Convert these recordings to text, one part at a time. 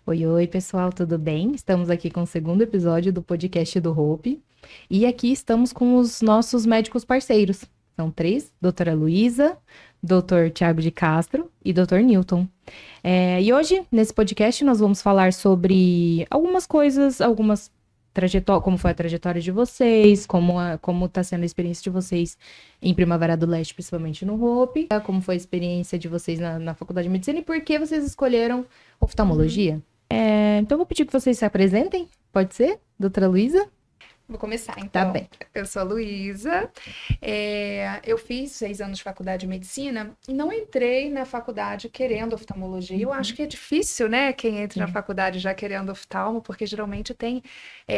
Oi, oi, pessoal, tudo bem? Estamos aqui com o segundo episódio do podcast do Hope. E aqui estamos com os nossos médicos parceiros. São três: doutora Luísa, doutor Tiago de Castro e doutor Newton. E hoje, nesse podcast, nós vamos falar sobre algumas coisas, algumas trajetórias, como foi a trajetória de vocês, como está sendo a experiência de vocês em Primavera do Leste, principalmente no Hope, como foi a experiência de vocês na Faculdade de Medicina e por que vocês escolheram oftalmologia. Então, eu vou pedir que vocês se apresentem. Pode ser? Doutora Luísa? Vou começar, Tá então. bem. Eu sou a Luísa, eu fiz 6 anos de faculdade de medicina e não entrei na faculdade querendo oftalmologia. Eu acho que é difícil, né, quem entra na faculdade já querendo oftalmo, porque geralmente tem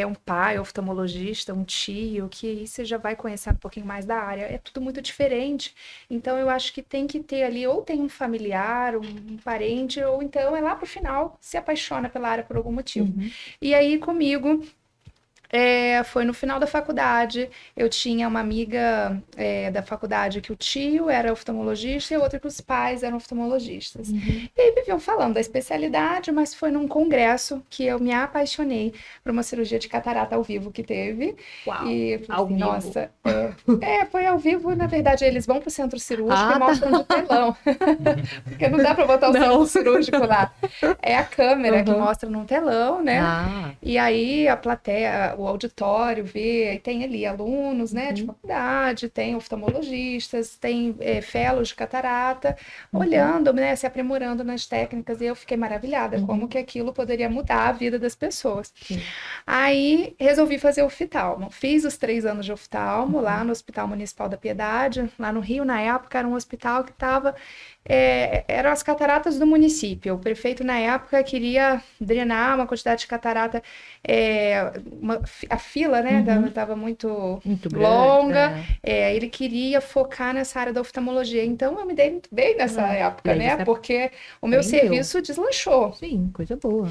um pai oftalmologista, um tio, que aí você já vai conhecer um pouquinho mais da área. É tudo muito diferente. Então, eu acho que tem que ter ali, ou tem um familiar, um parente, ou então é lá pro final, se apaixona pela área por algum motivo. E aí, comigo... foi no final da faculdade, eu tinha uma amiga da faculdade que o tio era oftalmologista e outra que os pais eram oftalmologistas. E aí viviam falando da especialidade, mas foi num congresso que eu me apaixonei por uma cirurgia de catarata ao vivo que teve. Uau, E falei ao assim, vivo. nossa, foi ao vivo, na verdade, eles vão pro centro cirúrgico e Tá. mostram de telão. Porque não dá para botar o centro cirúrgico lá. É a câmera que mostra num telão, né? Ah, E aí a plateia, o auditório vê, e tem ali alunos, né, de faculdade, tem oftalmologistas, tem fellows de catarata, olhando, né, se aprimorando nas técnicas, e eu fiquei maravilhada, como que aquilo poderia mudar a vida das pessoas. sim. Aí resolvi fazer oftalmo. Fiz os 3 anos de oftalmo lá no Hospital Municipal da Piedade, lá no Rio, na época era um hospital que estava eram as cataratas do município. O prefeito, na época, queria drenar uma quantidade de catarata, a fila, né, estava muito Muito longa, grande. ele queria focar nessa área da oftalmologia. Então, eu me dei muito bem nessa época, E aí né, você porque o meu aprendeu. serviço deslanchou. Sim, coisa boa.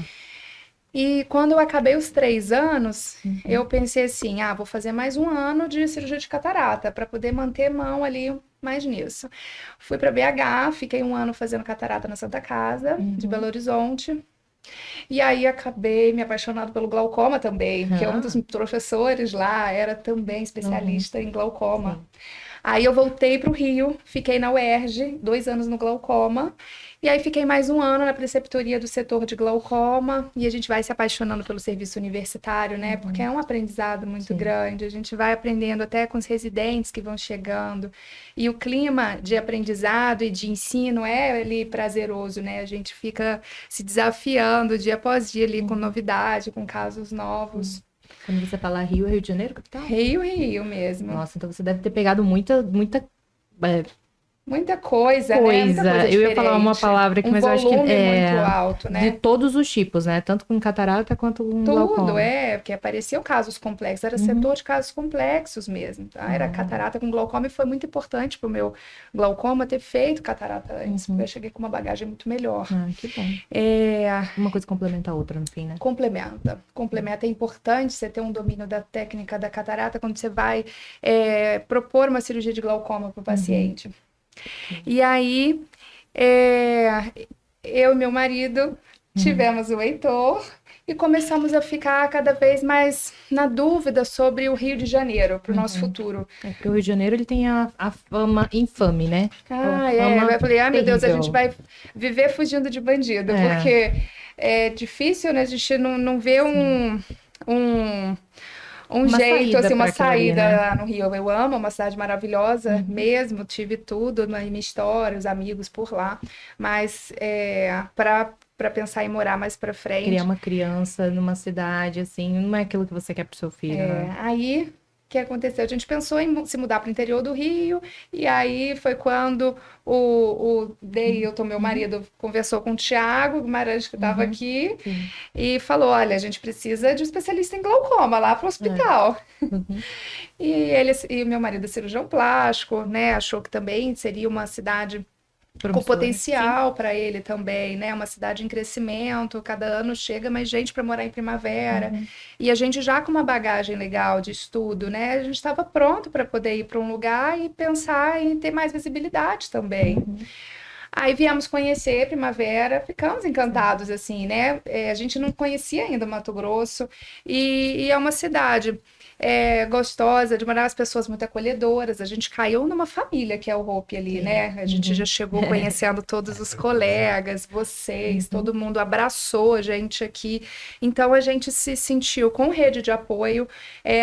E quando eu acabei os 3 anos, eu pensei assim, vou fazer mais um ano de cirurgia de catarata, para poder manter mão ali mais nisso. Fui para BH, fiquei um ano fazendo catarata na Santa Casa, de Belo Horizonte. E aí acabei me apaixonando pelo glaucoma também, porque um dos professores lá era também especialista em glaucoma. Sim. Aí eu voltei para o Rio, fiquei na UERJ, 2 anos no glaucoma, e aí fiquei mais um ano na preceptoria do setor de glaucoma, e a gente vai se apaixonando pelo serviço universitário, né? Porque é um aprendizado muito grande, a gente vai aprendendo até com os residentes que vão chegando, e o clima de aprendizado e de ensino é ali prazeroso, né? A gente fica se desafiando dia após dia ali com novidade, com casos novos. Quando você fala Rio, é Rio de Janeiro, capital? Rio mesmo. Nossa, então você deve ter pegado muita Muita coisa, né? Muita coisa. coisa Eu ia falar uma diferente. palavra aqui, mas eu acho que volume muito alto, de né? todos os tipos, né? Tanto com catarata quanto com glaucoma. Tudo, porque apareciam casos complexos, era setor de casos complexos mesmo, tá? Era catarata com glaucoma e foi muito importante pro meu glaucoma ter feito catarata antes, porque eu cheguei com uma bagagem muito melhor. Ah, que bom. Uma coisa complementa a outra, no fim, né? Complementa, é importante você ter um domínio da técnica da catarata quando você vai propor uma cirurgia de glaucoma para o paciente. E aí, eu e meu marido tivemos o Heitor e começamos a ficar cada vez mais na dúvida sobre o Rio de Janeiro para o nosso futuro. Porque o Rio de Janeiro, ele tem a fama infame, né? Eu falei, meu Deus, a terrível. gente vai viver fugindo de bandido, porque é difícil, né? A gente não vê um Uma jeito, saída assim, uma pra aquilo ali, saída né? lá no Rio. Eu amo, é uma cidade maravilhosa mesmo, tive tudo, minha história, os amigos por lá, mas para pensar em morar mais para frente. Criar uma criança numa cidade, assim, não é aquilo que você quer pro seu filho, né? Aí, o que aconteceu? A gente pensou em se mudar para o interior do Rio, e aí foi quando o Deilton, meu marido, conversou com o Tiago Guimarães, que estava aqui, e falou, olha, a gente precisa de um especialista em glaucoma lá para o hospital. E meu marido é cirurgião plástico, né? Achou que também seria uma cidade com Promissora. potencial para ele também, né? Uma cidade em crescimento, cada ano chega mais gente para morar em Primavera. E a gente já com uma bagagem legal de estudo, né? A gente estava pronto para poder ir para um lugar e pensar em ter mais visibilidade também. Aí viemos conhecer Primavera, ficamos encantados, assim, né? A gente não conhecia ainda Mato Grosso, e é uma cidade gostosa de morar, as pessoas muito acolhedoras. A gente caiu numa família que é o Hope ali, né? A gente já chegou conhecendo todos os colegas, vocês, todo mundo abraçou a gente aqui. Então a gente se sentiu com rede de apoio,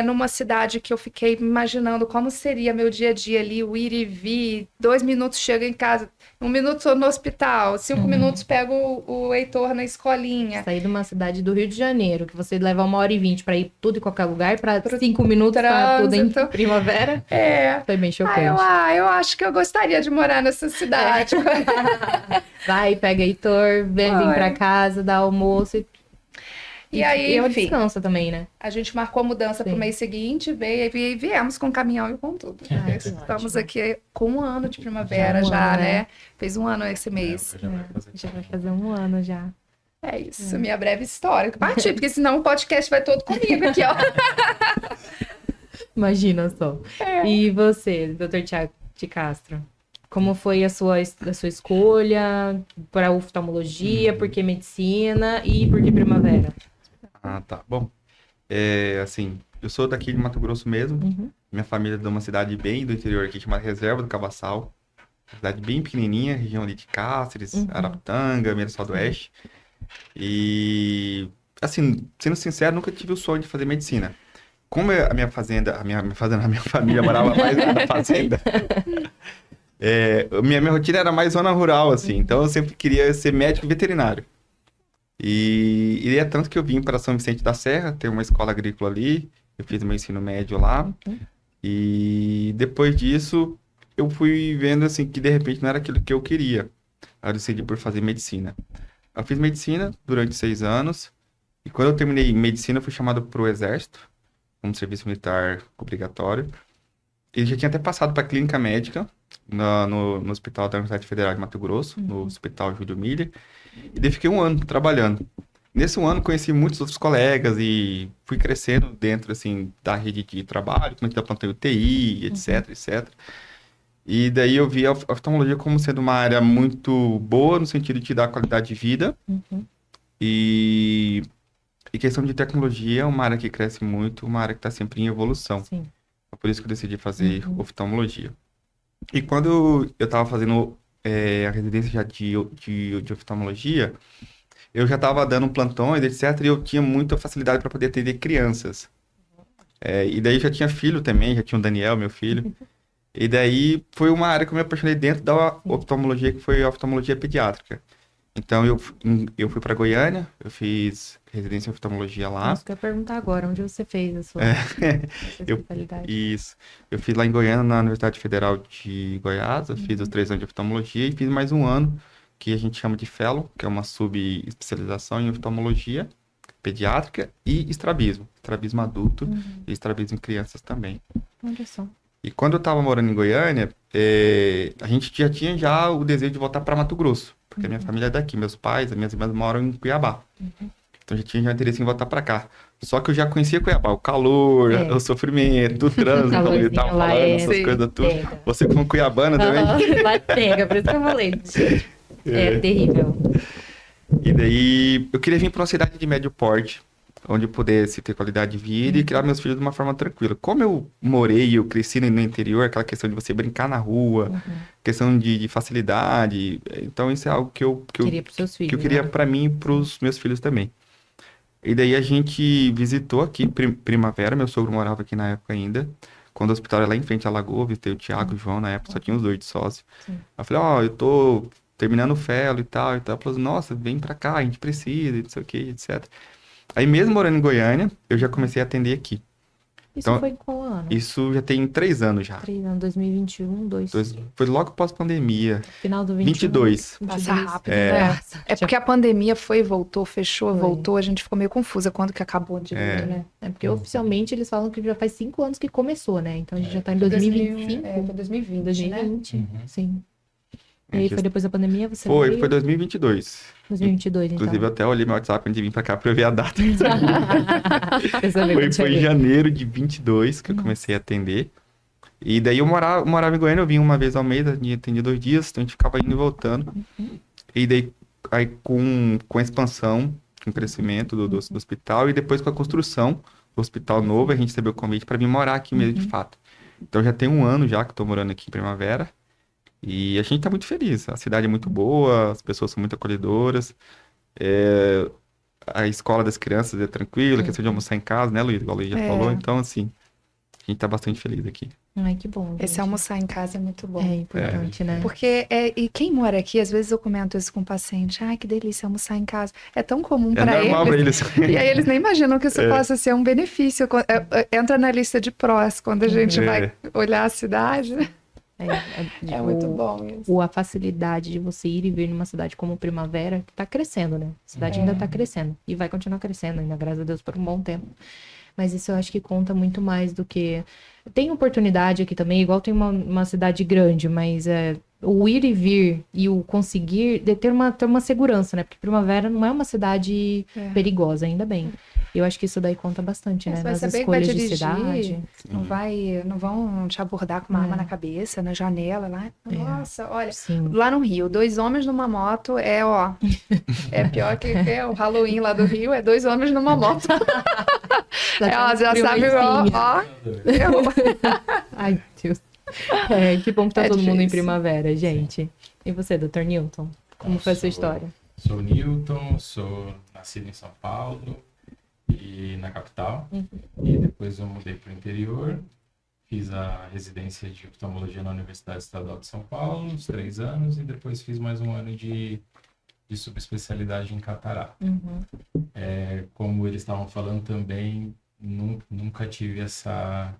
numa cidade que eu fiquei imaginando como seria meu dia a dia ali, o ir e vir, 2 minutos chega em casa, 1 minuto tô no hospital, 5 minutos pego o Heitor na escolinha. Sair de uma cidade do Rio de Janeiro, que você leva 1h20 para ir tudo em qualquer lugar, para 5 minutos para tudo em Primavera. Foi bem chocante. Eu acho que eu gostaria de morar nessa cidade. Vai, pega Heitor, vem para casa, dá almoço e aí, enfim, descansa também, né? A gente marcou a mudança para o mês seguinte, viemos com caminhão e com tudo. Estamos aqui com 1 ano de Primavera já, né? Fez 1 ano esse mês. Já vai fazer 1 ano já. É isso, minha breve história. Parti, porque senão o podcast vai todo comigo aqui, ó. Imagina só. E você, Dr. Thiago de Castro? Como foi a sua escolha para oftalmologia, por que medicina e por que Primavera? Tá. Bom, assim, eu sou daqui de Mato Grosso mesmo. Minha família é de uma cidade bem do interior aqui, chamada Reserva do Cabaçal. Cidade bem pequenininha, região ali de Cáceres, Araputanga, Mirassol do Oeste. E, assim, sendo sincero, nunca tive o sonho de fazer medicina. Como a minha família morava mais na fazenda, minha rotina era mais zona rural, assim. Então, eu sempre queria ser médico veterinário. E é tanto que eu vim para São Vicente da Serra, tem uma escola agrícola ali, eu fiz meu ensino médio lá. E depois disso, eu fui vendo, assim, que de repente não era aquilo que eu queria. Aí eu decidi por fazer medicina. Eu fiz medicina durante 6 anos, e quando eu terminei medicina, eu fui chamado para o Exército, como serviço militar obrigatório. E já tinha até passado para a clínica médica, no Hospital da Universidade Federal de Mato Grosso, no Hospital Júlio Miller, e daí fiquei 1 ano trabalhando. Nesse 1 ano, conheci muitos outros colegas e fui crescendo dentro, assim, da rede de trabalho, comecei a plantão UTI, etc, etc. E daí eu vi a oftalmologia como sendo uma área muito boa, no sentido de te dar qualidade de vida. E questão de tecnologia é uma área que cresce muito, uma área que está sempre em evolução. Sim. É por isso que eu decidi fazer oftalmologia. E quando eu estava fazendo a residência já de oftalmologia, eu já estava dando plantões, etc. E eu tinha muita facilidade para poder atender crianças. E daí já tinha filho também, já tinha o Daniel, meu filho. E daí foi uma área que eu me apaixonei dentro da oftalmologia, que foi a oftalmologia pediátrica. Então eu fui para Goiânia, eu fiz residência em oftalmologia lá. Isso que eu ia perguntar agora, onde você fez a sua especialidade? Isso. Eu fiz lá em Goiânia, na Universidade Federal de Goiás, eu fiz os 3 anos de oftalmologia e fiz mais 1 ano, que a gente chama de fellow, que é uma subespecialização em oftalmologia pediátrica e estrabismo. Estrabismo adulto e estrabismo em crianças também. Olha só. E quando eu estava morando em Goiânia, a gente já tinha o desejo de voltar para Mato Grosso, porque a minha família é daqui, meus pais, as minhas irmãs moram em Cuiabá. Então já tinha interesse em voltar para cá. Só que eu já conhecia Cuiabá, o calor, o sofrimento, o trânsito, como ele estava falando, essas coisas tudo. Pega. Você como cuiabana também? Lá pega, por isso que eu falei. É terrível. E daí eu queria vir para uma cidade de médio porte, onde eu pudesse ter qualidade de vida e criar meus filhos de uma forma tranquila. Como eu morei, eu cresci no interior, aquela questão de você brincar na rua, questão de facilidade. Então isso é algo que eu queria para seus filhos, que eu queria para mim e para os meus filhos também. E daí a gente visitou aqui Primavera, meu sogro morava aqui na época ainda. Quando o hospital era lá em frente à Lagoa, visitei o Thiago e o João, na época só tinha os 2 de sócio. Eu falei, eu tô terminando o fellow e tal. Ela falou, nossa, vem pra cá, a gente precisa, não sei o que, etc. Aí mesmo morando em Goiânia, eu já comecei a atender aqui. Isso então, foi em qual ano? Isso já tem 3 anos já. 3 anos, 2021, 2. Foi logo pós-pandemia. Final do 21. 22. Passa rápido, né? É porque a pandemia foi e voltou, fechou, voltou, a gente ficou meio confusa quando que acabou de ver, né? É porque oficialmente eles falam que já faz 5 anos que começou, né? Então a gente já tá em 2025. Foi 2020, né? Sim. E aí foi depois da pandemia, você Foi 2022. 2022, então. Inclusive, eu até olhei meu WhatsApp antes de vir pra cá pra eu ver a data. Foi em janeiro de 22 que eu comecei a atender. E daí eu morava em Goiânia, eu vinha uma vez ao mês, atendia 2 dias, então a gente ficava indo e voltando. E daí, aí com a expansão, com o crescimento do hospital, e depois com a construção do hospital novo, a gente recebeu o convite para vir morar aqui mesmo, de fato. Então já tem 1 ano já que eu tô morando aqui em Primavera, e a gente tá muito feliz. A cidade é muito boa, as pessoas são muito acolhedoras, a escola das crianças é tranquila, questão de almoçar em casa, né, Luiz? Igual a Luiz já falou, então assim, a gente tá bastante feliz aqui. Ai, que bom, Esse gente. almoçar em casa é muito bom. É importante, né? Porque, e quem mora aqui, às vezes eu comento isso com o paciente, ai, que delícia almoçar em casa. É tão comum É para normal pra eles. eles. E aí eles nem imaginam que isso possa ser um benefício. Entra na lista de prós, quando a gente vai olhar a cidade. É muito bom isso. A facilidade de você ir e vir numa cidade como Primavera, que tá crescendo, né? A cidade ainda tá crescendo. E vai continuar crescendo ainda, graças a Deus, por um bom tempo. Mas isso eu acho que conta muito mais do que... Tem oportunidade aqui também, igual tem uma cidade grande, mas o ir e vir e o conseguir ter uma segurança, né? Porque Primavera não é uma cidade perigosa, ainda bem. Eu acho que isso daí conta bastante, né? Você vai Nas saber que vai escolhas de dirigir, cidade. não vão te abordar com uma arma na cabeça, na janela lá. Nossa, olha, Sim. lá no Rio, 2 homens numa moto é pior que o Halloween lá do Rio, é 2 homens numa moto. Já sabe, Ai, Deus. Que bom que tá todo mundo em Primavera, gente. E você, Dr. Newton? Como foi a sua história? Sou Newton, sou nascido em São Paulo e na capital. E depois eu mudei para o interior. Fiz a residência de oftalmologia na Universidade Estadual de São Paulo, uns 3 anos, e depois fiz mais 1 ano de subespecialidade em catarata. Como eles estavam falando também, nunca tive essa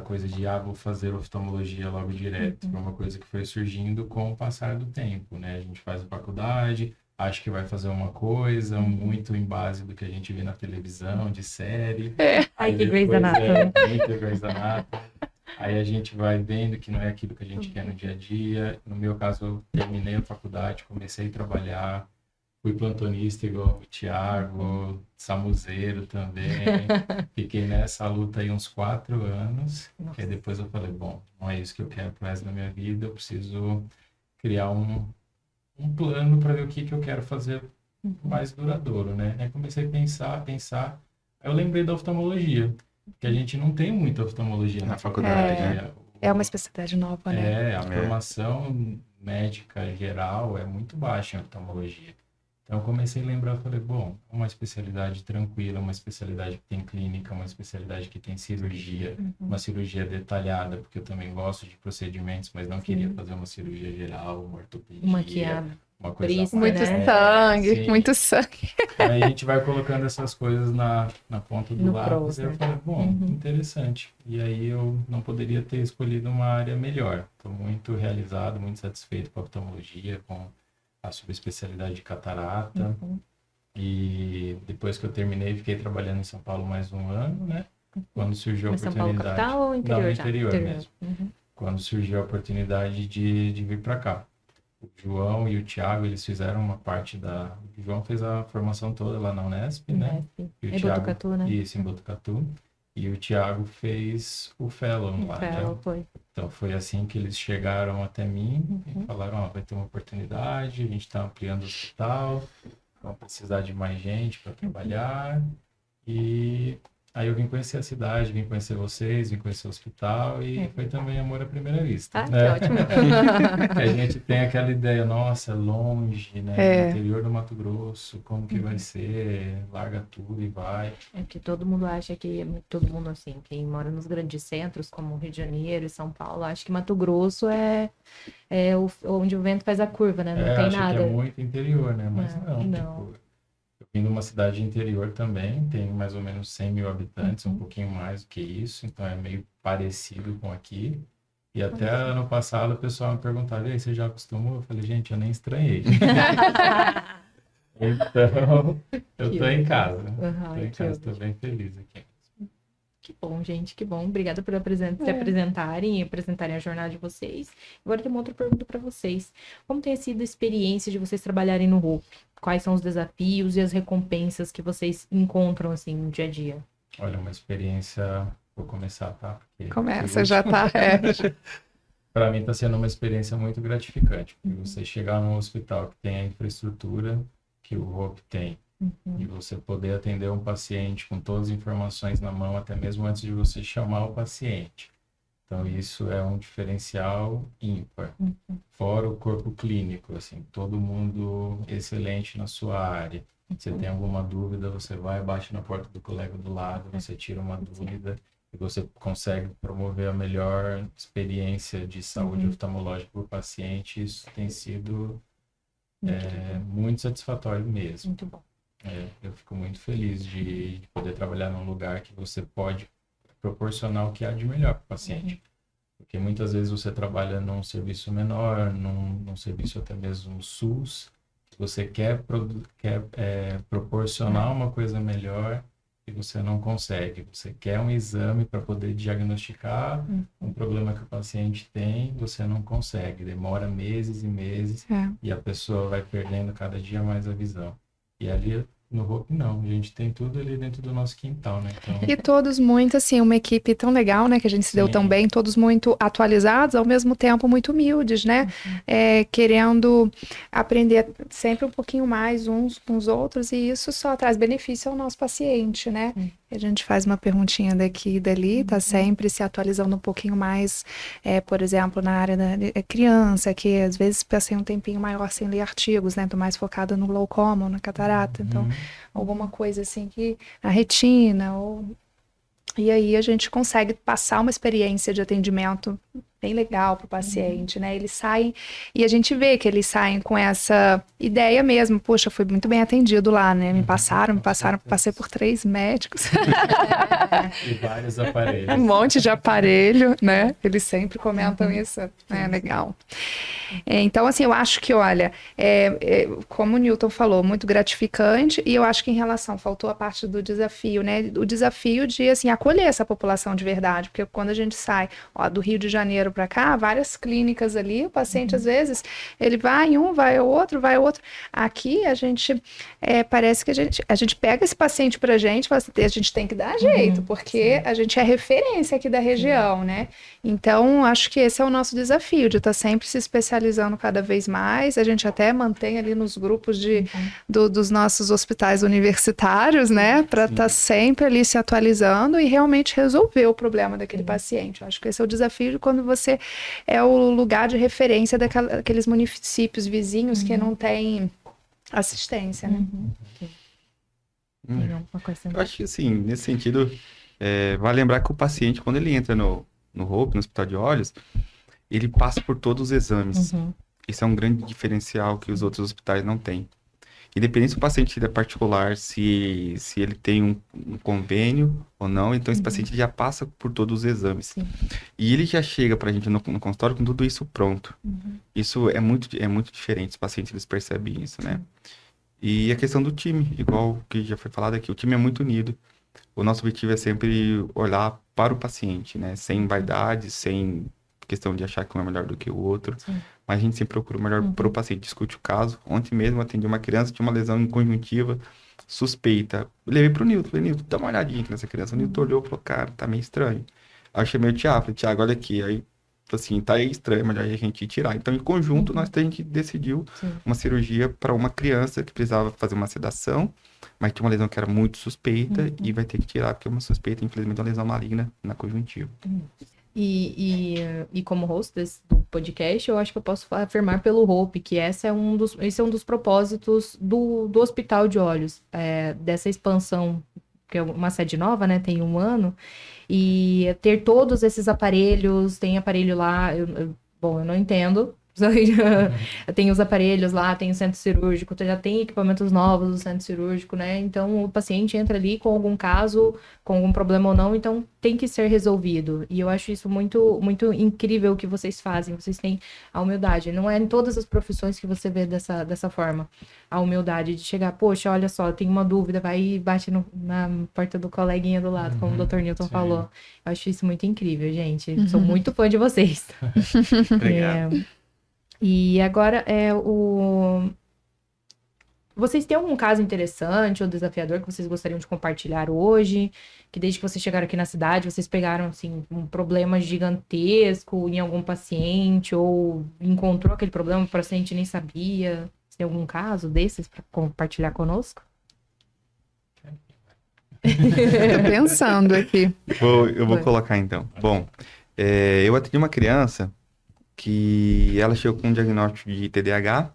coisa de, vou fazer oftalmologia logo direto. Foi uma coisa que foi surgindo com o passar do tempo, né? A gente faz a faculdade, acha que vai fazer uma coisa, muito em base do que a gente vê na televisão, de série. Ai, que Grey's Anatomy. Muito Grey's Anatomy. Aí a gente vai vendo que não é aquilo que a gente quer no dia a dia. No meu caso, eu terminei a faculdade, comecei a trabalhar, fui plantonista igual o Thiago, samuzeiro também. Fiquei nessa luta aí uns 4 anos. E aí depois eu falei, bom, não é isso que eu quero pro resto da minha vida, eu preciso criar um plano para ver o que eu quero fazer mais duradouro, né? Aí comecei a pensar. Aí eu lembrei da oftalmologia, que a gente não tem muita oftalmologia na faculdade. É uma especialidade nova, né? A formação médica geral é muito baixa em oftalmologia. Então eu comecei a lembrar, falei, bom, uma especialidade tranquila, uma especialidade que tem clínica, uma especialidade que tem cirurgia, uma cirurgia detalhada, porque eu também gosto de procedimentos, mas não queria fazer uma cirurgia geral, uma ortopedia, uma coisa... Muito sangue. Aí a gente vai colocando essas coisas na ponta do lápis, e eu falei, bom, interessante. E aí eu não poderia ter escolhido uma área melhor. Estou muito realizado, muito satisfeito com a oftalmologia, com a subespecialidade de catarata. E depois que eu terminei, fiquei trabalhando em São Paulo mais 1 ano, né? Quando surgiu a oportunidade... São Paulo capital ou interior? Não, interior mesmo. Quando surgiu a oportunidade de vir para cá. O João e o Thiago, eles fizeram uma parte da... O João fez a formação toda lá na Unesp, né? E o Thiago... Botucatu, né? Isso, em Botucatu. E o Thiago fez o Fellow lá, né? Foi. Então, foi assim que eles chegaram até mim e falaram, vai ter uma oportunidade, a gente está ampliando o hospital, vamos precisar de mais gente para trabalhar. E aí eu vim conhecer a cidade, vim conhecer vocês, vim conhecer o hospital e foi também amor à primeira vista. Que ótimo. A gente tem aquela ideia, nossa, longe, né? No interior do Mato Grosso, como que vai ser? Larga tudo e vai. É que todo mundo acha que, todo mundo assim, quem mora nos grandes centros, como Rio de Janeiro e São Paulo, acha que Mato Grosso é onde o vento faz a curva, né? Não tem acho nada. Que é muito interior, né? Mas não. Tipo, eu vim de uma cidade interior também, tem mais ou menos 100 mil habitantes, um pouquinho mais do que isso, então é meio parecido com aqui. E até ano passado o pessoal me perguntava, e aí, você já acostumou? Eu falei, gente, eu nem estranhei. Então, eu tô em casa. Tô em casa, tô bem feliz aqui. Que bom, gente, que bom. Obrigada por se apresentarem e apresentarem a jornada de vocês. Agora tem uma outra pergunta para vocês. Como tem sido a experiência de vocês trabalharem no Hope? Quais são os desafios e as recompensas que vocês encontram, assim, no dia a dia? Olha, uma experiência vou começar, tá? Porque Começa, já tá. Para mim está sendo uma experiência muito gratificante, porque você chegar num hospital que tem a infraestrutura que o Hope tem, e você poder atender um paciente com todas as informações na mão, até mesmo antes de você chamar o paciente. Então, isso é um diferencial ímpar. Fora o corpo clínico, assim, todo mundo excelente na sua área. Você tem alguma dúvida, você vai, bate na porta do colega do lado, você tira uma dúvida e você consegue promover a melhor experiência de saúde oftalmológica para o paciente. Isso tem sido muito satisfatório mesmo. Muito bom. Eu fico muito feliz de poder trabalhar num lugar que você pode proporcionar o que há de melhor para o paciente. Porque muitas vezes você trabalha num serviço menor, num serviço até mesmo SUS, você quer proporcionar uma coisa melhor e você não consegue. Você quer um exame para poder diagnosticar um problema que o paciente tem, você não consegue. Demora meses e meses e a pessoa vai perdendo cada dia mais a visão. E ali no Hope não, a gente tem tudo ali dentro do nosso quintal, né? Então... E todos muito, assim, uma equipe tão legal, né? Que a gente se deu tão bem, todos muito atualizados, ao mesmo tempo muito humildes, né? Querendo aprender sempre um pouquinho mais uns com os outros, e isso só traz benefício ao nosso paciente, né? A gente faz uma perguntinha daqui e dali, tá sempre se atualizando um pouquinho mais, por exemplo, na área da criança, que às vezes passei um tempinho maior sem ler artigos, né? Tô mais focada no glaucoma ou na catarata, então alguma coisa assim que na retina, e aí a gente consegue passar uma experiência de atendimento bem legal para o paciente, né? Eles saem, e a gente vê que eles saem com essa ideia mesmo, poxa, fui muito bem atendido lá, né? Me passaram, passei por 3 médicos. E vários aparelhos. Um monte de aparelho, né? Eles sempre comentam isso, é legal. Então, assim, eu acho que, olha, como o Newton falou, muito gratificante, e eu acho que em relação, faltou a parte do desafio, né? O desafio de, assim, acolher essa população de verdade, porque quando a gente sai, do Rio de Janeiro para cá, várias clínicas ali, o paciente, às vezes, ele vai em um, vai ao outro. Aqui, a gente, parece que a gente pega esse paciente pra gente, fala assim, a gente tem que dar jeito, porque a gente é referência aqui da região, né? Então, acho que esse é o nosso desafio, de estar sempre se especializando cada vez mais. A gente até mantém ali nos grupos dos nossos hospitais universitários, né? Para estar sempre ali se atualizando e realmente resolver o problema daquele paciente. Eu acho que esse é o desafio de quando você é o lugar de referência daqueles municípios vizinhos que não têm assistência, né? Eu acho que, assim, nesse sentido, vale lembrar que o paciente, quando ele entra no Hope, no Hospital de Olhos, ele passa por todos os exames. Isso é um grande diferencial que os outros hospitais não têm. Independente se o paciente é particular, se ele tem um convênio ou não, então esse paciente já passa por todos os exames. E ele já chega pra gente no consultório com tudo isso pronto. Isso é muito diferente, os pacientes eles percebem isso, né? E a questão do time, igual que já foi falado aqui, o time é muito unido. O nosso objetivo é sempre olhar para o paciente, né? Sem vaidade, sem questão de achar que um é melhor do que o outro. Mas a gente sempre procura o melhor para o paciente. Discute o caso. Ontem mesmo eu atendi uma criança que tinha uma lesão em conjuntiva suspeita. Eu levei para o Newton. Falei, Newton, dá uma olhadinha aqui nessa criança. O Newton olhou e falou, cara, tá meio estranho. Aí eu chamei o Thiago. Falei, Thiago, olha aqui. Aí, assim, tá estranho, melhor a gente tirar. Então, em conjunto, a gente decidiu uma cirurgia para uma criança que precisava fazer uma sedação, mas tinha uma lesão que era muito suspeita e vai ter que tirar, porque é uma suspeita, infelizmente, uma lesão maligna na conjuntiva. E como hostess do podcast, eu acho que eu posso afirmar pelo Hope que esse é um dos propósitos do Hospital de Olhos, dessa expansão, que é uma sede nova, né, tem 1 ano, e ter todos esses aparelhos, tem aparelho lá, bom, eu não entendo, tem os aparelhos lá, tem o centro cirúrgico, já tem equipamentos novos do centro cirúrgico, né? Então, o paciente entra ali com algum caso, com algum problema ou não, então tem que ser resolvido. E eu acho isso muito, muito incrível o que vocês fazem. Vocês têm a humildade. Não é em todas as profissões que você vê dessa forma. A humildade de chegar, poxa, olha só, eu tenho uma dúvida, vai e bate na porta do coleguinha do lado, como o Dr. Newton falou. Eu acho isso muito incrível, gente. Sou muito fã de vocês. Obrigado. E agora Vocês têm algum caso interessante ou desafiador que vocês gostariam de compartilhar hoje? Que desde que vocês chegaram aqui na cidade, vocês pegaram, assim, um problema gigantesco em algum paciente ou encontrou aquele problema que o paciente nem sabia? Você tem algum caso desses para compartilhar conosco? Tô pensando aqui. Eu vou colocar então. Bom, eu atendi uma criança que ela chegou com um diagnóstico de TDAH.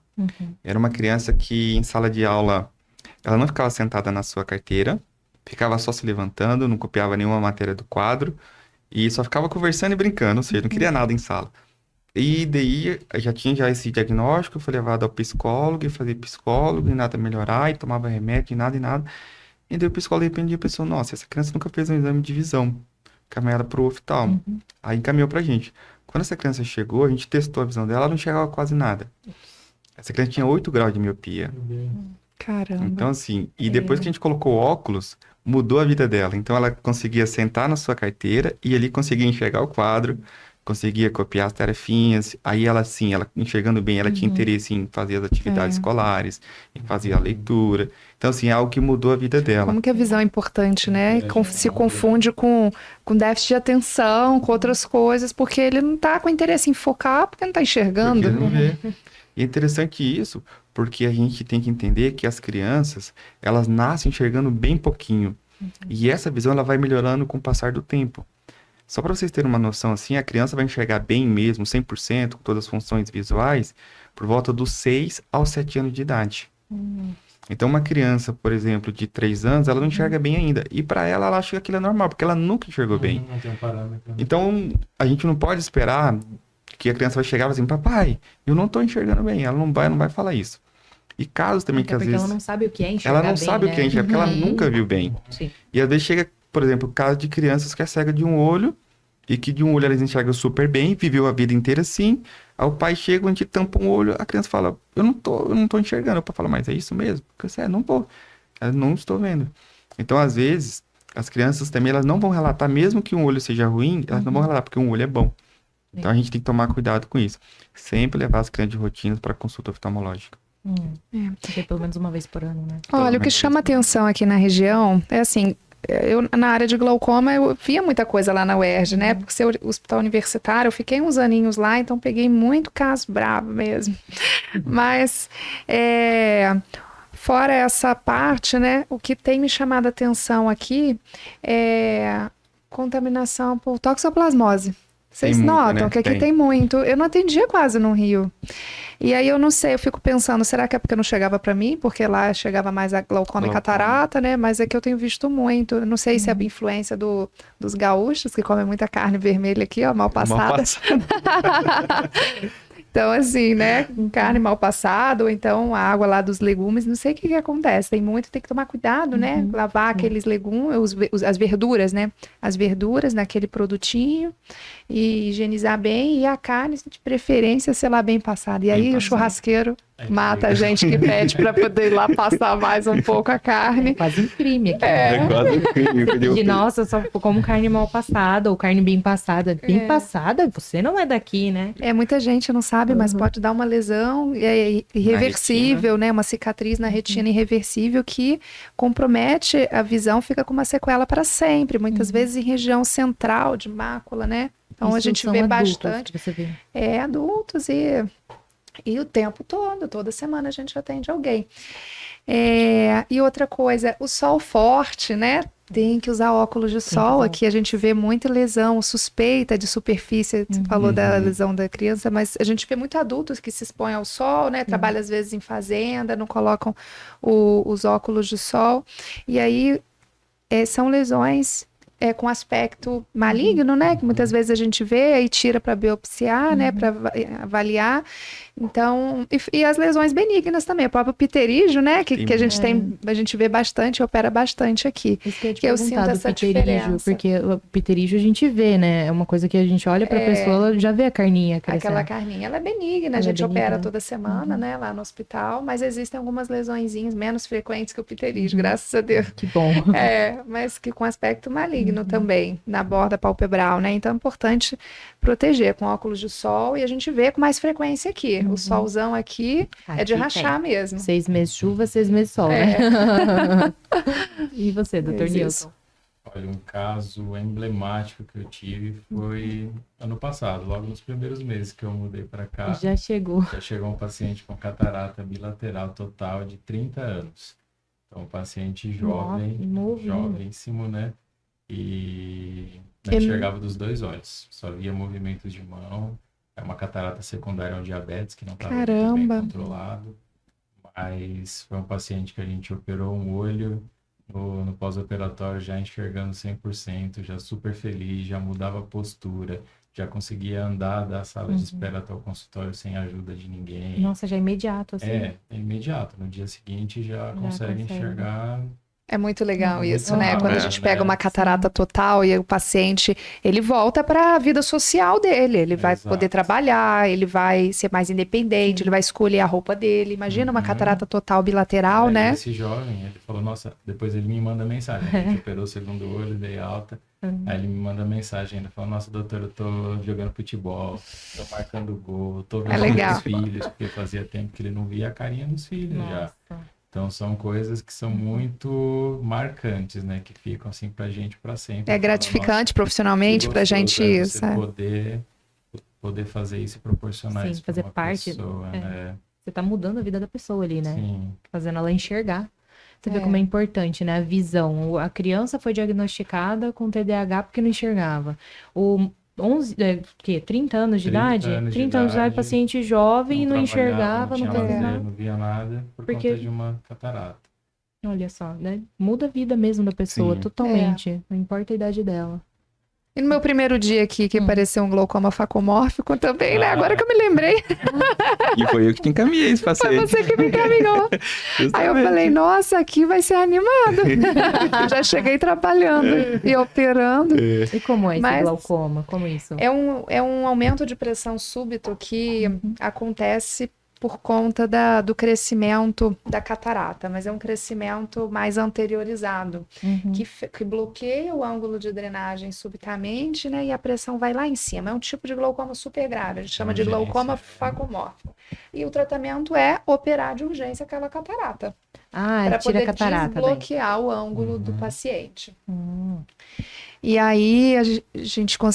Era uma criança que em sala de aula, ela não ficava sentada na sua carteira, ficava só se levantando, não copiava nenhuma matéria do quadro e só ficava conversando e brincando, ou seja, não queria nada em sala. E daí, já tinha esse diagnóstico, foi levado ao psicólogo e fazia psicólogo e nada melhorar, e tomava remédio e nada. E daí o psicólogo de repente pensou, nossa, essa criança nunca fez um exame de visão. Encaminhou ela pro oftalmo. Aí encaminhou pra gente. Quando essa criança chegou, a gente testou a visão dela, ela não enxergava quase nada. Essa criança tinha 8 graus de miopia. Caramba. Então, assim, e depois que a gente colocou óculos, mudou a vida dela. Então, ela conseguia sentar na sua carteira e ali conseguia enxergar o quadro, conseguia copiar as tarefinhas. Aí ela, assim, ela enxergando bem, ela tinha interesse em fazer as atividades escolares, em fazer a leitura. Então, assim, é algo que mudou a vida dela. Como que a visão é importante, né? Se confunde com déficit de atenção, com outras coisas, porque ele não tá com interesse em focar, porque não tá enxergando. Porque não vê. E é interessante isso, porque a gente tem que entender que as crianças, elas nascem enxergando bem pouquinho. E essa visão, ela vai melhorando com o passar do tempo. Só para vocês terem uma noção, assim, a criança vai enxergar bem mesmo, 100%, com todas as funções visuais, por volta dos 6 aos 7 anos de idade. Então, uma criança, por exemplo, de 3 anos, ela não enxerga bem ainda. E para ela acha que aquilo é normal, porque ela nunca enxergou bem. Não tem um parâmetro. Então, a gente não pode esperar que a criança vai chegar e falar assim, papai, eu não tô enxergando bem. Ela não vai falar isso. E casos também que às vezes... ela não sabe o que é enxergar Ela não bem, sabe né? o que é enxergar, porque ela nunca viu bem. Sim. E às vezes chega, por exemplo, o caso de crianças que é cega de um olho, e que de um olho elas enxergam super bem, viveu a vida inteira assim. Aí o pai chega, a gente tampa um olho, a criança fala, eu não tô enxergando. O pai fala, mas é isso mesmo? Porque não vou. Eu não estou vendo. Então, às vezes, as crianças também, elas não vão relatar, mesmo que um olho seja ruim, elas não vão relatar, porque um olho é bom. Então, a gente tem que tomar cuidado com isso. Sempre levar as crianças de rotina para consulta oftalmológica. Pelo menos uma vez por ano, né? Olha, o que chama atenção aqui na região é assim, eu na área de glaucoma eu via muita coisa lá na UERJ, né? Porque ser hospital universitário, eu fiquei uns aninhos lá, então peguei muito caso bravo mesmo. Mas, fora essa parte, né? O que tem me chamado a atenção aqui é contaminação por toxoplasmose. Vocês notam, né? Que aqui tem muito. Eu não atendia quase no Rio. E aí eu não sei, eu fico pensando, será que é porque não chegava para mim? Porque lá chegava mais a glaucoma e catarata, né? Mas é que eu tenho visto muito. Eu não sei se é a influência dos gaúchos, que comem muita carne vermelha aqui, ó, mal passada. Então, assim, né? Carne mal passada, ou então a água lá dos legumes, não sei o que acontece. Tem que tomar cuidado, né? Lavar aqueles legumes, as verduras, né? As verduras naquele produtinho e higienizar bem. E a carne, de preferência, sei lá, bem passada. E aí o churrasqueiro mata a gente que pede para poder ir lá passar mais um pouco a carne. Quase um crime aqui. É quase um crime. E nossa, só como carne mal passada ou carne bem passada. Bem passada, você não é daqui, né? Muita gente não sabe, mas pode dar uma lesão irreversível, né? Uma cicatriz na retina irreversível que compromete a visão, fica com uma sequela para sempre. Muitas vezes em região central de mácula, né? Então Isso a gente vê bastante. Você vê. Adultos e o tempo todo, toda semana a gente atende alguém. E outra coisa, o sol forte, né? Tem que usar óculos de sol. Aqui a gente vê muita lesão suspeita de superfície. Você falou da lesão da criança, mas a gente vê muito adultos que se expõem ao sol, né? Trabalham às vezes em fazenda, não colocam os óculos de sol. E aí são lesões com aspecto maligno, né? Que muitas vezes a gente vê e tira para biopsiar, né? Para avaliar. Então, e as lesões benignas também, o próprio pterígio, né? Que a gente tem, a gente vê bastante, opera bastante aqui. Isso que eu sinto essa diferença. Porque o pterígio a gente vê, né? É uma coisa que a gente olha para a pessoa, ela já vê a carninha crescendo. Aquela carninha, ela é benigna, a gente opera toda semana, né? Lá no hospital, mas existem algumas lesõezinhas menos frequentes que o pterígio, graças a Deus. Que bom. Mas que com aspecto maligno. maligno também na borda palpebral, né? Então é importante proteger com óculos de sol e a gente vê com mais frequência aqui. O solzão aqui é de Aqui rachar tem. mesmo. 6 meses chuva, 6 meses sol, né? E você, doutor Isso. Nilson? Olha, um caso emblemático que eu tive foi ano passado, logo nos primeiros meses que eu mudei para cá. Já chegou. Já chegou um paciente com catarata bilateral total de 30 anos. Então, um paciente jovem, novinho. jovencíssimo, né? E não enxergava dos 2 olhos, só via movimentos de mão. É uma catarata secundária, um diabetes que não estava muito bem Caramba. controlado. Mas foi um paciente que a gente operou um olho no pós-operatório, já enxergando 100%, já super feliz, já mudava a postura, já conseguia andar da sala de espera até o consultório sem ajuda de ninguém. Nossa, já é imediato, assim. É imediato. No dia seguinte já consegue enxergar. É muito legal Muito isso, né? legal, Quando a né? gente pega uma catarata total e o paciente, ele volta para a vida social dele, ele vai Exato. poder trabalhar, ele vai ser mais independente, ele vai escolher a roupa dele. Imagina uma catarata total bilateral, né? Esse jovem, ele falou, nossa, depois ele me manda mensagem. A gente operou o segundo olho, dei alta. Aí ele me manda mensagem ainda, fala, nossa, doutor, eu tô jogando futebol, tô marcando gol, tô vendo legal. meus filhos, porque fazia tempo que ele não via a carinha dos filhos já. Nossa. Então são coisas que são muito marcantes, né? Que ficam assim pra gente pra sempre. É Fala, gratificante "Nossa, profissionalmente que pra gostoso gente é isso. você poder fazer isso e proporcionar Sim, isso pra fazer uma parte, pessoa, né? Você tá mudando a vida da pessoa ali, né? Sim. Fazendo ela enxergar. Você vê como é importante, né? A visão. A criança foi diagnosticada com TDAH porque não enxergava. O 30 anos de 30 idade? anos de 30 anos de idade, idade, paciente jovem, não enxergava, não tinha fazia lazer, nada. não via nada por Porque- conta de uma catarata. Olha só, né? Muda a vida mesmo da pessoa, Sim. totalmente. Não importa a idade dela. E no meu primeiro dia aqui, que apareceu um glaucoma facomórfico também, né? Agora que eu me lembrei, E foi eu que te encaminhei esse foi paciente. você que me encaminhou. Aí eu falei, nossa, aqui vai ser animado. Já cheguei trabalhando e operando. E como é esse Mas- glaucoma? Como isso? É um aumento de pressão súbito que acontece por conta do crescimento da catarata, mas é um crescimento mais anteriorizado, Uhum. que bloqueia o ângulo de drenagem subitamente, né? E a pressão vai lá em cima. É um tipo de glaucoma super grave, a gente chama de Urgência. glaucoma facomórfico. E o tratamento é operar de urgência aquela catarata, Ah, para tira a poder catarata daí. desbloquear o ângulo do paciente. Hum. E aí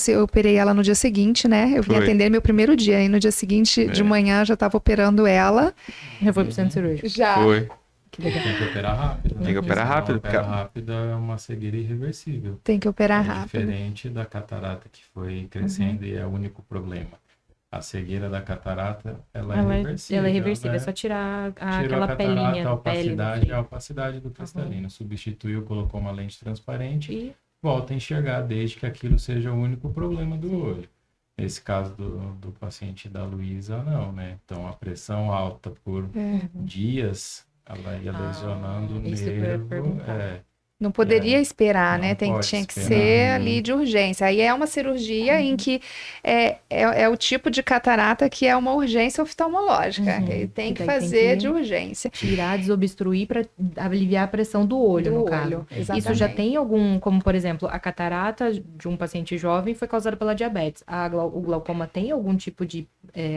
eu operei ela no dia seguinte, né? Eu vim Foi. atender meu primeiro dia, e no dia seguinte de manhã já estava operando ela. Já foi pro centro cirúrgico. Já. Foi. Que legal. Tem que operar rápido. né? Tem que operar Se não rápido, Operar porque- rápido é uma cegueira irreversível. Tem que operar É rápido. diferente da catarata que foi crescendo e é o único problema. A cegueira da catarata, ela é reversível. Ela é reversível, né? é só tirar Tirou aquela a catarata, pelinha, a pele. opacidade, a opacidade do cristalino. Substituiu, colocou uma lente transparente E volta a enxergar, desde que aquilo seja o único problema do olho. Nesse caso do paciente da Luísa, não, né? Então, a pressão alta por dias, ela ia lesionando o isso que eu ia nervo. perguntar. Não poderia esperar, Não né? pode Tinha que esperar. ser ali de urgência. Aí é uma cirurgia em que é o tipo de catarata que é uma urgência oftalmológica. Ele tem que Que daí tem fazer que- de urgência. tirar, desobstruir para aliviar a pressão do olho, no caso. exatamente. Isso já tem algum, como por exemplo, a catarata de um paciente jovem foi causada pela diabetes. O glaucoma tem algum tipo de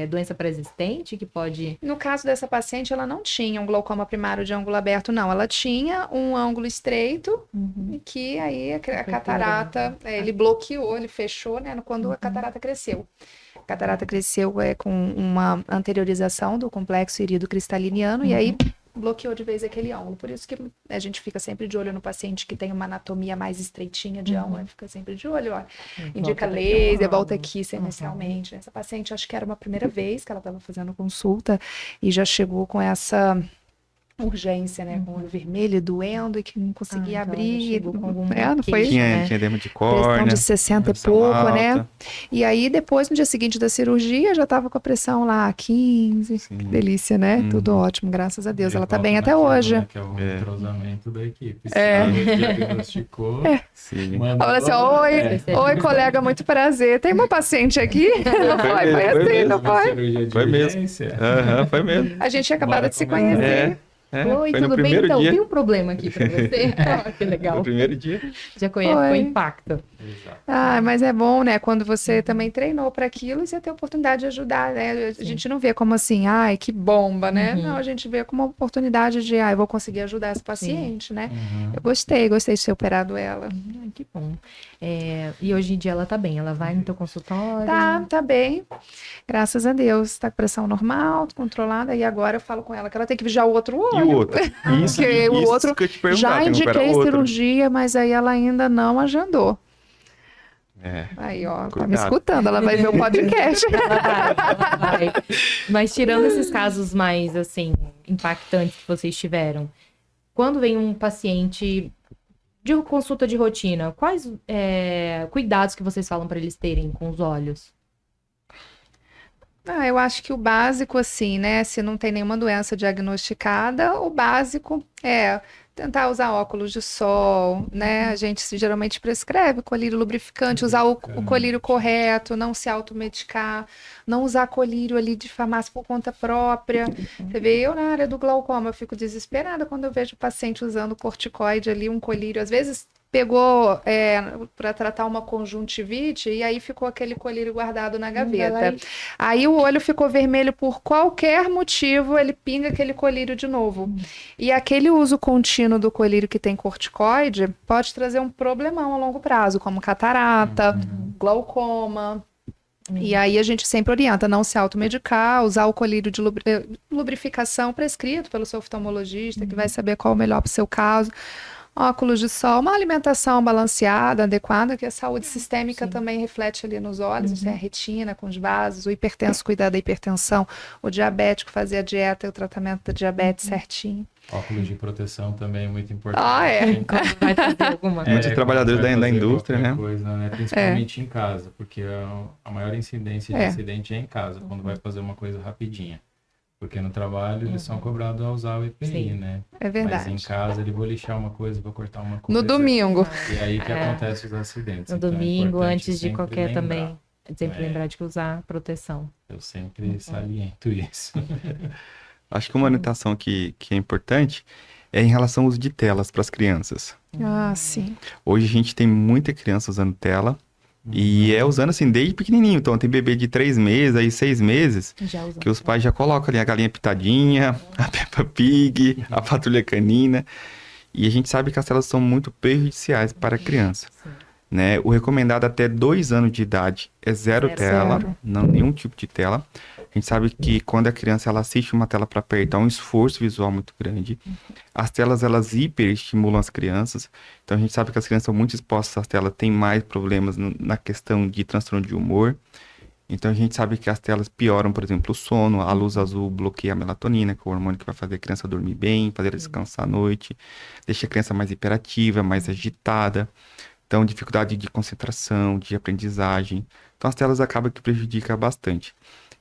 doença pré-existente que pode... No caso dessa paciente, ela não tinha um glaucoma primário de ângulo aberto, não. Ela tinha um ângulo estreito, que aí a catarata, ele bloqueou, ele fechou, né, quando a catarata cresceu. A catarata cresceu com uma anteriorização do complexo irido cristaliniano e aí bloqueou de vez aquele ângulo. Por isso que a gente fica sempre de olho no paciente que tem uma anatomia mais estreitinha de ângulo, fica sempre de olho, ó. Indica laser, volta aqui semencialmente. Essa paciente, acho que era uma primeira vez que ela estava fazendo consulta e já chegou com essa urgência, né? Com o olho vermelho, doendo e que não conseguia então abrir. ela chegou com algum não foi? queixa. Tinha edema de Pressão córnea. de 60 e pressão pouco, alta. né? E aí, depois, no dia seguinte da cirurgia, já tava com a pressão lá, 15. Sim. Que delícia, né? Tudo ótimo, graças a Deus. E Ela tá volta bem até naquilo, hoje. né, que é o entrosamento da equipe. Se É. ela diagnosticou, Sim. mandou, Fala assim, oi, colega, muito prazer. Tem uma paciente aqui? Não foi assim, não foi? Foi mesmo. Urgência. Aham, foi mesmo. A gente tinha acabado Bora de se começar. conhecer. Oi, foi no tudo bem? primeiro Então, dia. tem um problema aqui pra você. Que No legal. primeiro dia. Já conhece Oi. o impacto. Exato. Ah, mas é bom, né? Quando você também treinou para aquilo e você tem a oportunidade de ajudar, né? A gente não vê como assim, ai, que bomba, né? Não, a gente vê como uma oportunidade de, eu vou conseguir ajudar esse paciente, né? Uhum. Eu gostei de ter operado ela. Ai, que bom. E hoje em dia ela tá bem, ela vai no teu consultório? Tá bem. Graças a Deus. Tá com pressão normal, controlada. E agora eu falo com ela que ela tem que vigiar o outro E olho. o outro? Porque o outro que eu te perguntar, já tem que operar indiquei o outro. cirurgia, mas aí ela ainda não agendou. É. Aí, ó, tá me Cuidado. escutando, ela vai ver o podcast. Ela vai. Mas tirando esses casos mais, assim, impactantes que vocês tiveram, quando vem um paciente de consulta de rotina, quais cuidados que vocês falam para eles terem com os olhos? Eu acho que o básico, assim, né? Se não tem nenhuma doença diagnosticada, o básico é tentar usar óculos de sol, né? A gente geralmente prescreve colírio lubrificante, usar o colírio correto, não se automedicar, não usar colírio ali de farmácia por conta própria. Você vê, eu na área do glaucoma, eu fico desesperada quando eu vejo o paciente usando corticoide ali, um colírio, às vezes pegou para tratar uma conjuntivite e aí ficou aquele colírio guardado na gaveta. Aí o olho ficou vermelho por qualquer motivo, ele pinga aquele colírio de novo. E aquele uso contínuo do colírio que tem corticoide pode trazer um problemão a longo prazo, como catarata, glaucoma. E aí a gente sempre orienta não se automedicar, usar o colírio de lubrificação prescrito pelo seu oftalmologista, que vai saber qual é o melhor para o seu caso. Óculos de sol, uma alimentação balanceada, adequada, que a saúde sistêmica também reflete ali nos olhos, a retina com os vasos, o hipertenso cuidar da hipertensão, o diabético fazer a dieta e o tratamento da diabetes certinho. Óculos de proteção também é muito importante. Quando vai fazer alguma coisa. Muitos trabalhadores quando vai da fazer indústria, qualquer né? coisa, né? Principalmente em casa, porque a maior incidência de acidente é em casa, quando vai fazer uma coisa rapidinha. Porque no trabalho eles são cobrados a usar o EPI, Sim. né? É verdade. Mas em casa ele vou lixar uma coisa, vou cortar uma coisa. No domingo. E aí que acontece os acidentes. No Então, é domingo, importante antes de sempre qualquer lembrar. também. Sempre É. lembrar de usar proteção. Eu sempre saliento isso. Acho que uma anotação que é importante é em relação ao uso de telas para as crianças. Ah, sim. Hoje a gente tem muita criança usando tela e usando assim desde pequenininho. Então tem bebê de 3 meses, aí 6 meses, Já usando. que os pais já colocam ali a galinha pitadinha, a Peppa Pig, a patrulha canina. E a gente sabe que as telas são muito prejudiciais para a criança. Sim. Né? O recomendado até 2 anos de idade é zero tela, não nenhum tipo de tela. A gente sabe que quando a criança ela assiste uma tela para perto, há um esforço visual muito grande. As telas, elas hiperestimulam as crianças. Então, a gente sabe que as crianças são muito expostas às telas, têm mais problemas na questão de transtorno de humor. Então, a gente sabe que as telas pioram, por exemplo, o sono. A luz azul bloqueia a melatonina, que é o hormônio que vai fazer a criança dormir bem, fazer ela descansar à noite. Deixa a criança mais hiperativa, mais agitada. Então, dificuldade de concentração, de aprendizagem. Então, as telas acabam que prejudicam bastante.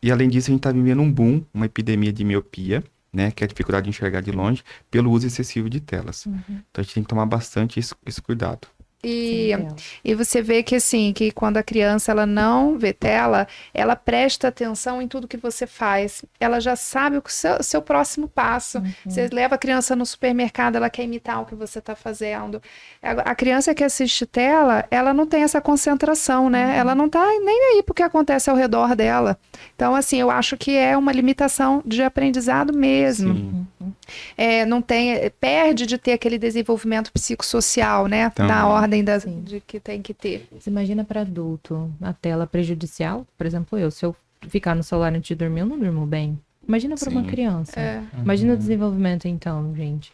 E, além disso, a gente está vivendo um boom, uma epidemia de miopia, né? Que é a dificuldade de enxergar de longe, pelo uso excessivo de telas. Então, a gente tem que tomar bastante esse cuidado. E você vê que assim, que quando a criança ela não vê tela, ela presta atenção em tudo que você faz. Ela já sabe o seu próximo passo. Você leva a criança no supermercado, ela quer imitar o que você está fazendo. A criança que assiste tela, ela não tem essa concentração, né? Ela não está nem aí porque acontece ao redor dela. Então, assim, eu acho que é uma limitação de aprendizado mesmo. Sim. Não tem, perde de ter aquele desenvolvimento psicossocial, né? Também. Na ordem Sim. de que tem que ter. Você imagina para adulto a tela prejudicial? Por exemplo, se eu ficar no celular antes de dormir, eu não durmo bem. Imagina para uma Sim. criança. Imagina o desenvolvimento, então, gente.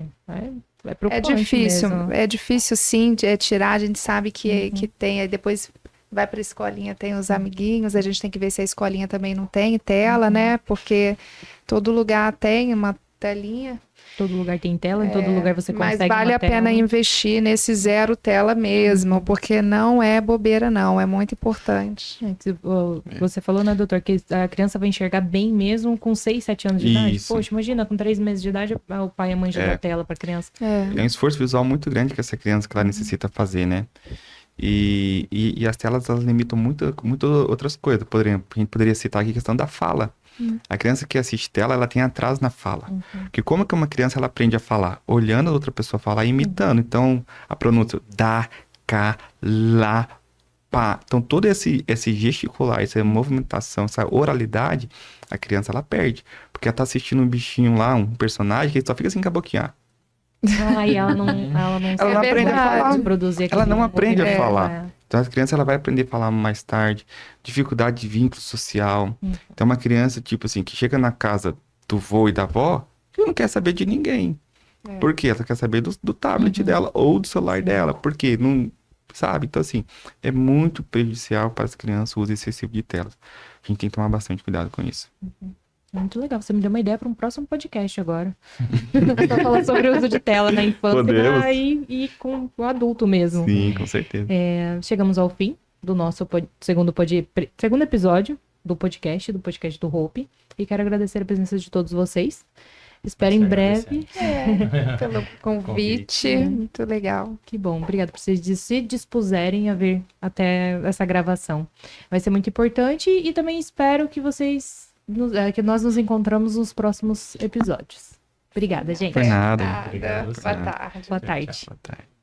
É preocupante mesmo. É difícil sim de tirar, a gente sabe que tem, aí depois vai para a escolinha, tem os amiguinhos, a gente tem que ver se a escolinha também não tem tela, né? Porque todo lugar tem uma telinha. Todo lugar tem tela, em todo lugar você consegue Mas vale uma a pena tela. investir nesse zero tela mesmo, porque não é bobeira não, é muito importante. Você falou, né, doutor, que a criança vai enxergar bem mesmo com 6, 7 anos de idade? Isso. Poxa, imagina, com 3 meses de idade, o pai e a mãe já dão a tela para a criança. É um esforço visual muito grande que essa criança que ela necessita fazer, né? E as telas, elas limitam muito outras coisas. Por exemplo, a gente poderia citar aqui a questão da fala. A criança que assiste tela, ela tem atraso na fala. Porque como que uma criança ela aprende a falar? Olhando a outra pessoa falar e imitando. Então, a pronúncia da, cá, lá, pá. Então, todo esse gesticular, essa movimentação, essa oralidade, a criança ela perde. Porque ela tá assistindo um bichinho lá, um personagem, que ele só fica assim com a boquinha. E ela não Ela não aprende a verdade. falar. produzir Ela não aquele aprende a movimento. falar. Então, a criança ela vai aprender a falar mais tarde. Dificuldade de vínculo social. Então, uma criança, tipo assim, que chega na casa do vô e da avó, que não quer saber de ninguém. Por quê? Ela quer saber do tablet dela ou do celular dela. Por quê? Não, sabe? Então, assim, é muito prejudicial para as crianças o uso excessivo de telas. A gente tem que tomar bastante cuidado com isso. Muito legal. Você me deu uma ideia para um próximo podcast agora. Só falar sobre o uso de tela na infância Podemos. e com o adulto mesmo. Sim, com certeza. Chegamos ao fim do nosso segundo episódio do podcast do Hope. E quero agradecer a presença de todos vocês. Espero em breve. Pelo convite. Muito legal. Que bom. Obrigada por vocês se dispuserem a vir até essa gravação. Vai ser muito importante e também espero que que nós nos encontramos nos próximos episódios. Obrigada, gente. Por nada. Nada. Obrigado a você. Boa tarde. Boa tarde. Boa tarde.